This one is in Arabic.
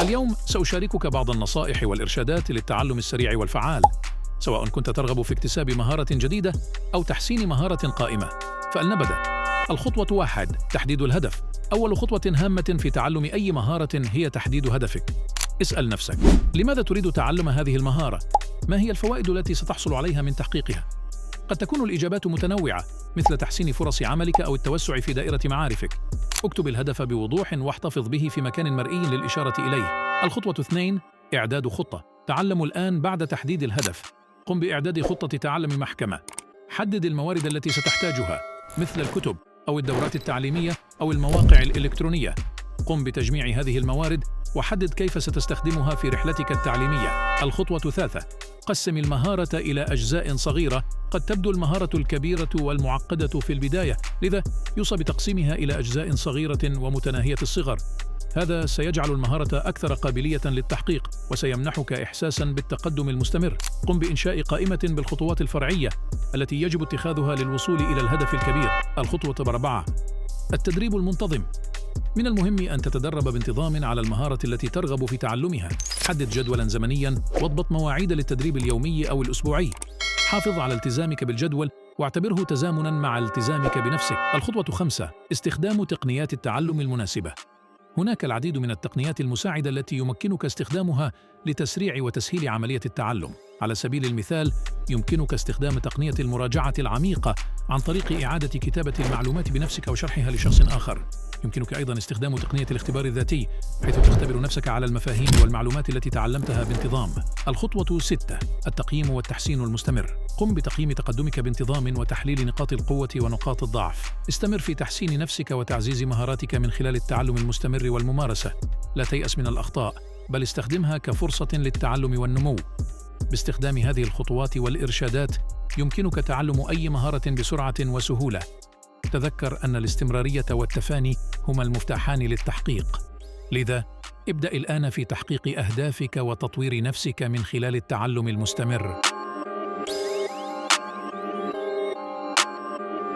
اليوم سأشاركك بعض النصائح والإرشادات للتعلم السريع والفعال، سواء كنت ترغب في اكتساب مهارة جديدة أو تحسين مهارة قائمة. فلنبدأ. الخطوة 1: تحديد الهدف. أول خطوة هامة في تعلم أي مهارة هي تحديد هدفك. اسأل نفسك: لماذا تريد تعلم هذه المهارة؟ ما هي الفوائد التي ستحصل عليها من تحقيقها؟ قد تكون الإجابات متنوعة، مثل تحسين فرص عملك أو التوسع في دائرة معارفك. اكتب الهدف بوضوح واحتفظ به في مكان مرئي للإشارة إليه. الخطوة 2: إعداد خطة. تعلم الآن بعد تحديد الهدف. قم بإعداد خطة تعلم محكمة. حدد الموارد التي ستحتاجها، مثل الكتب أو الدورات التعليمية أو المواقع الإلكترونية. قم بتجميع هذه الموارد وحدد كيف ستستخدمها في رحلتك التعليمية. الخطوة 3: قسم المهارة إلى أجزاء صغيرة. قد تبدو المهارة الكبيرة والمعقدة في البداية، لذا يوصى بتقسيمها إلى أجزاء صغيرة ومتناهية الصغر. هذا سيجعل المهارة أكثر قابلية للتحقيق وسيمنحك إحساساً بالتقدم المستمر. قم بإنشاء قائمة بالخطوات الفرعية التي يجب اتخاذها للوصول إلى الهدف الكبير. الخطوة 4: التدريب المنتظم. من المهم أن تتدرب بانتظام على المهارة التي ترغب في تعلمها. حدد جدولاً زمنياً واضبط مواعيد للتدريب اليومي أو الأسبوعي. حافظ على التزامك بالجدول واعتبره تزامناً مع التزامك بنفسك. الخطوة 5: استخدام تقنيات التعلم المناسبة. هناك العديد من التقنيات المساعدة التي يمكنك استخدامها لتسريع وتسهيل عملية التعلم. على سبيل المثال، يمكنك استخدام تقنية المراجعة العميقة عن طريق إعادة كتابة المعلومات بنفسك وشرحها لشخص آخر. يمكنك أيضاً استخدام تقنية الاختبار الذاتي، حيث تختبر نفسك على المفاهيم والمعلومات التي تعلمتها بانتظام. الخطوة 6: التقييم والتحسين المستمر. قم بتقييم تقدمك بانتظام وتحليل نقاط القوة ونقاط الضعف. استمر في تحسين نفسك وتعزيز مهاراتك من خلال التعلم المستمر والممارسة. لا تيأس من الأخطاء، بل استخدمها كفرصة للتعلم والنمو. باستخدام هذه الخطوات والإرشادات يمكنك تعلم أي مهارة بسرعة وسهولة. تذكر أن الاستمرارية والتفاني هما المفتاحان للتحقيق، لذا ابدأ الآن في تحقيق أهدافك وتطوير نفسك من خلال التعلم المستمر.